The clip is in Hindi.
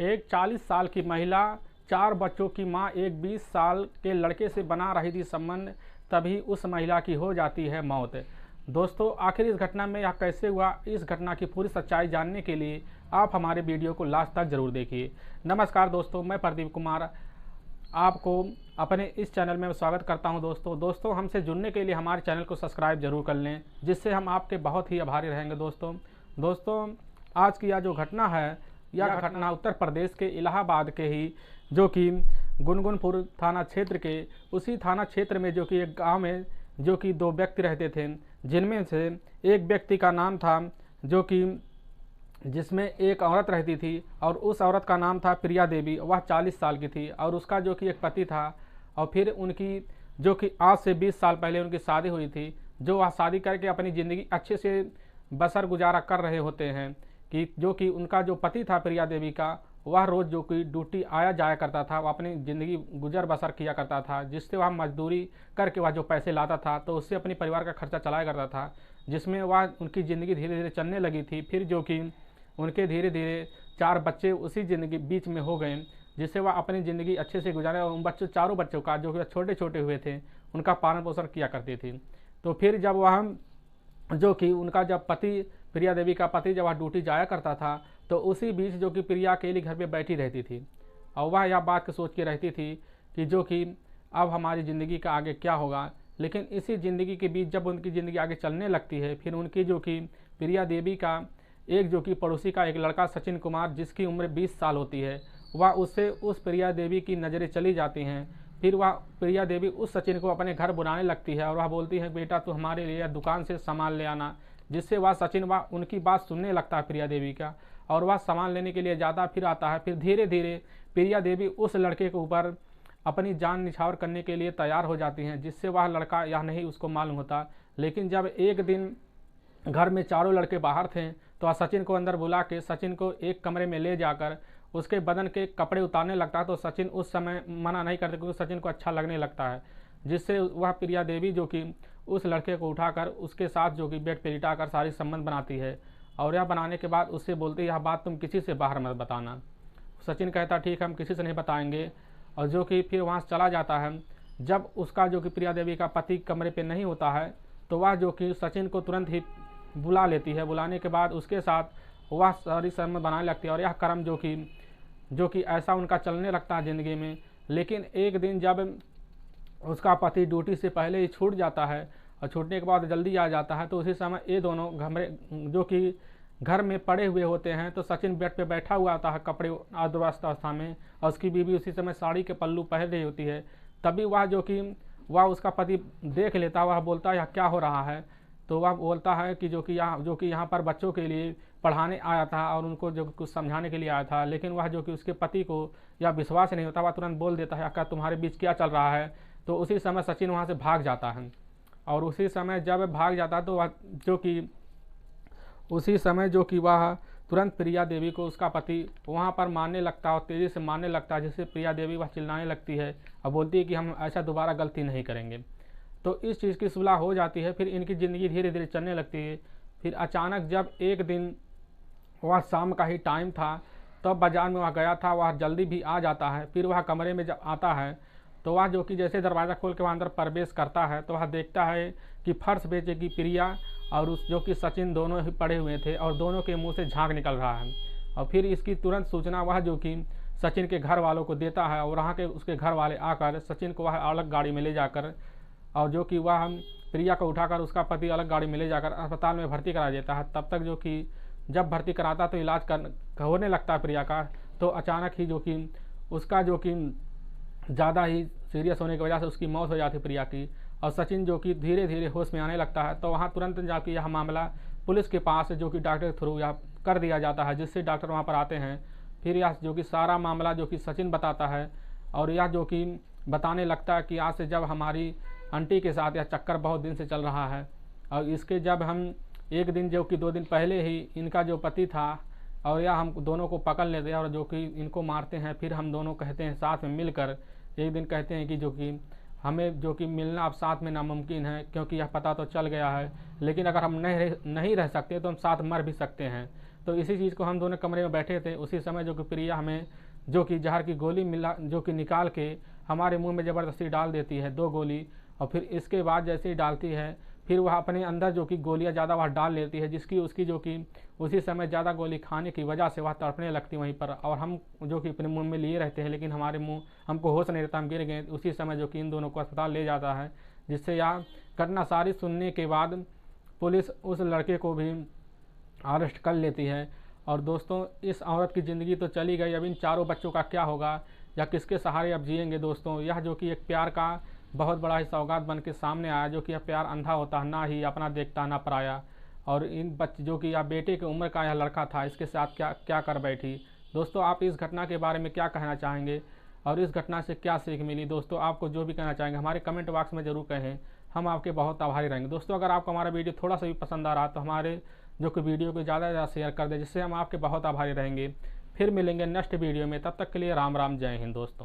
एक 40 साल की महिला 4 बच्चों की मां एक 20 साल के लड़के से बना रही थी संबंध, तभी उस महिला की हो जाती है मौत। दोस्तों, आखिर इस घटना में यह कैसे हुआ, इस घटना की पूरी सच्चाई जानने के लिए आप हमारे वीडियो को लास्ट तक जरूर देखिए। नमस्कार दोस्तों, मैं प्रदीप कुमार आपको अपने इस चैनल में स्वागत करता हूं। दोस्तों हमसे जुड़ने के लिए हमारे चैनल को सब्सक्राइब जरूर कर लें, जिससे हम आपके बहुत ही आभारी रहेंगे। दोस्तों आज की यह जो घटना है, यह घटना उत्तर प्रदेश के इलाहाबाद के ही जो कि गुनगुनपुर थाना क्षेत्र के उसी थाना क्षेत्र में जो कि एक गांव में जो कि 2 व्यक्ति रहते थे, जिनमें से एक व्यक्ति का नाम था जो कि जिसमें एक औरत रहती थी और उस औरत का नाम था प्रिया देवी। वह 40 साल की थी और उसका जो कि एक पति था। और फिर उनकी जो कि आज से 20 साल पहले उनकी शादी हुई थी, जो वह शादी करके अपनी ज़िंदगी अच्छे से बसर गुजारा कर रहे होते हैं कि जो कि उनका जो पति था प्रिया देवी का, वह रोज़ जो कि ड्यूटी आया जाया करता था, वह अपनी ज़िंदगी गुजर बसर किया करता था, जिससे वह मजदूरी करके वह जो पैसे लाता था तो उससे अपने परिवार का खर्चा चलाया करता था, जिसमें वह उनकी ज़िंदगी धीरे धीरे चलने लगी थी। फिर जो कि उनके धीरे धीरे 4 बच्चे उसी ज़िंदगी बीच में हो गए, जिससे वह अपनी ज़िंदगी अच्छे से गुजारे और उन चारों बच्चों का जो कि छोटे छोटे हुए थे उनका पालन पोषण किया करती थी। तो फिर जब वह जो कि उनका जब पति प्रिया देवी का पति जब वह ड्यूटी जाया करता था, तो उसी बीच जो कि प्रिया अकेली घर पे बैठी रहती थी और वह यह बात सोच के रहती थी कि जो कि अब हमारी ज़िंदगी का आगे क्या होगा। लेकिन इसी ज़िंदगी के बीच जब उनकी ज़िंदगी आगे चलने लगती है, फिर उनकी जो कि प्रिया देवी का एक जो कि पड़ोसी का एक लड़का सचिन कुमार, जिसकी उम्र 20 साल होती है, वह उससे उस प्रिया देवी की नज़रें चली जाती हैं। फिर वह प्रिया देवी उस सचिन को अपने घर बुलाने लगती है और वह बोलती है, बेटा तू हमारे लिए दुकान से सामान ले आना, जिससे वह सचिन वह उनकी बात सुनने लगता है प्रिया देवी का, और वह सामान लेने के लिए ज़्यादा फिर आता है। फिर धीरे धीरे प्रिया देवी उस लड़के के ऊपर अपनी जान निछावर करने के लिए तैयार हो जाती हैं, जिससे वह लड़का यह नहीं उसको मालूम होता। लेकिन जब एक दिन घर में चारों लड़के बाहर थे, तो वह सचिन को अंदर बुला के सचिन को एक कमरे में ले जाकर उसके बदन के कपड़े उतारने लगता है। तो सचिन उस समय मना नहीं करते, क्योंकि सचिन को अच्छा लगने लगता है, जिससे वह प्रिया देवी जो कि उस लड़के को उठाकर उसके साथ जो कि बेड पर लिटाकर सारी संबंध बनाती है। और यह बनाने के बाद उससे बोलती है, यह बात तुम किसी से बाहर मत बताना। सचिन कहता ठीक है, हम किसी से नहीं बताएंगे। और जो कि फिर वहाँ से चला जाता है। जब उसका जो कि प्रिया देवी का पति कमरे पे नहीं होता है, तो वह जो कि सचिन को तुरंत ही बुला लेती है। बुलाने के बाद उसके साथ वह सारी संबंध बनाने लगती है और यह क्रम जो कि ऐसा उनका चलने लगता है ज़िंदगी में। लेकिन एक दिन जब उसका पति ड्यूटी से पहले ही छूट जाता है और छूटने के बाद जल्दी आ जाता है, तो उसी समय ये दोनों जो कि घर में पड़े हुए होते हैं। तो सचिन बेड पे बैठा हुआ आता है कपड़े अस्त अवस्था में, और उसकी बीवी उसी समय साड़ी के पल्लू पहन रही होती है। तभी वह उसका पति देख लेता है। वह बोलता है, यह क्या हो रहा है? तो वह बोलता है कि जो कि यहाँ पर बच्चों के लिए पढ़ाने आया था और उनको जो कुछ समझाने के लिए आया था। लेकिन वह जो कि उसके पति को यह विश्वास नहीं होता, वह तुरंत बोल देता है, क्या तुम्हारे बीच क्या चल रहा है? तो उसी समय सचिन वहाँ से भाग जाता है। और उसी समय जब भाग जाता है, तो वह जो कि वह तुरंत प्रिया देवी को उसका पति वहाँ पर मारने लगता है और तेज़ी से मारने लगता है, जिससे प्रिया देवी वह चिल्लाने लगती है और बोलती है कि हम ऐसा दोबारा गलती नहीं करेंगे। तो इस चीज़ की सुलह हो जाती है। फिर इनकी ज़िंदगी धीरे धीरे चलने लगती है। फिर अचानक जब एक दिन वह शाम का ही टाइम था, तब बाज़ार में वह गया था, वह जल्दी भी आ जाता है। फिर वह कमरे में जब आता है, तो वह जो कि जैसे दरवाज़ा खोल के वह अंदर प्रवेश करता है, तो वह देखता है कि फर्श पे जो कि प्रिया और उस जो कि सचिन दोनों ही पड़े हुए थे और दोनों के मुंह से झाग निकल रहा है। और फिर इसकी तुरंत सूचना वह जो कि सचिन के घर वालों को देता है, और वहाँ के उसके घर वाले आकर सचिन को वह अलग गाड़ी में ले जाकर और जो कि वह प्रिया को उठाकर उसका पति अलग गाड़ी में ले जाकर अस्पताल में भर्ती करा देता है। तब तक जो कि जब भर्ती कराता तो इलाज होने लगता है प्रिया का, तो अचानक ही जो कि उसका जो कि ज़्यादा ही सीरियस होने की वजह से उसकी मौत हो जाती है प्रिया की। और सचिन जो कि धीरे धीरे होश में आने लगता है। तो वहाँ तुरंत जाकर यह मामला पुलिस के पास जो कि डॉक्टर के थ्रू यह कर दिया जाता है, जिससे डॉक्टर वहाँ पर आते हैं। फिर यह जो कि सारा मामला जो कि सचिन बताता है, और यह जो कि बताने लगता है कि आज से जब हमारी आंटी के साथ यह चक्कर बहुत दिन से चल रहा है, और इसके जब हम एक दिन जो कि 2 दिन पहले ही इनका जो पति था और यह हम दोनों को पकड़ लेते हैं और जो कि इनको मारते हैं। फिर हम दोनों कहते हैं साथ में मिलकर एक दिन कहते हैं कि जो कि हमें जो कि मिलना अब साथ में नामुमकिन है, क्योंकि यह पता तो चल गया है, लेकिन अगर हम नहीं रह सकते तो हम साथ मर भी सकते हैं। तो इसी चीज़ को हम दोनों कमरे में बैठे थे, उसी समय जो कि प्रिया हमें जो कि जहर की गोली मिला, जो कि निकाल के हमारे मुंह में ज़बरदस्ती डाल देती है 2 गोली। और फिर इसके बाद जैसे ही डालती है, फिर वह अपने अंदर जो कि गोलियां ज़्यादा वह डाल लेती है, जिसकी उसकी जो कि उसी समय ज़्यादा गोली खाने की वजह से वह तड़पने लगती वहीं पर। और हम जो कि अपने मुंह में लिए रहते हैं, लेकिन हमारे मुंह हमको होश नहीं रहता, हम गिर गए। उसी समय जो कि इन दोनों को अस्पताल ले जाता है, जिससे यह घटना सारी सुनने के बाद पुलिस उस लड़के को भी अरेस्ट कर लेती है। और दोस्तों, इस औरत की ज़िंदगी तो चली गई, अब इन चारों बच्चों का क्या होगा या किसके सहारे अब जिएंगे। दोस्तों, यह जो कि एक प्यार का बहुत बड़ा ही सौगात बन के सामने आया, जो कि यह प्यार अंधा होता है, ना ही अपना देखता ना पराया। और इन बच्चे जो कि यह बेटे की उम्र का यह लड़का था, इसके साथ क्या क्या कर बैठी। दोस्तों, आप इस घटना के बारे में क्या कहना चाहेंगे और इस घटना से क्या सीख मिली? दोस्तों, आपको जो भी कहना चाहेंगे हमारे कमेंट बॉक्स में ज़रूर कहें, हम आपके बहुत आभारी रहेंगे। दोस्तों, अगर आपको हमारा वीडियो थोड़ा सा भी पसंद आ रहा तो हमारे जो कि वीडियो को ज़्यादा से ज़्यादा शेयर कर दें, जिससे हम आपके बहुत आभारी रहेंगे। फिर मिलेंगे नेक्स्ट वीडियो में, तब तक के लिए राम राम, जय हिंद दोस्तों।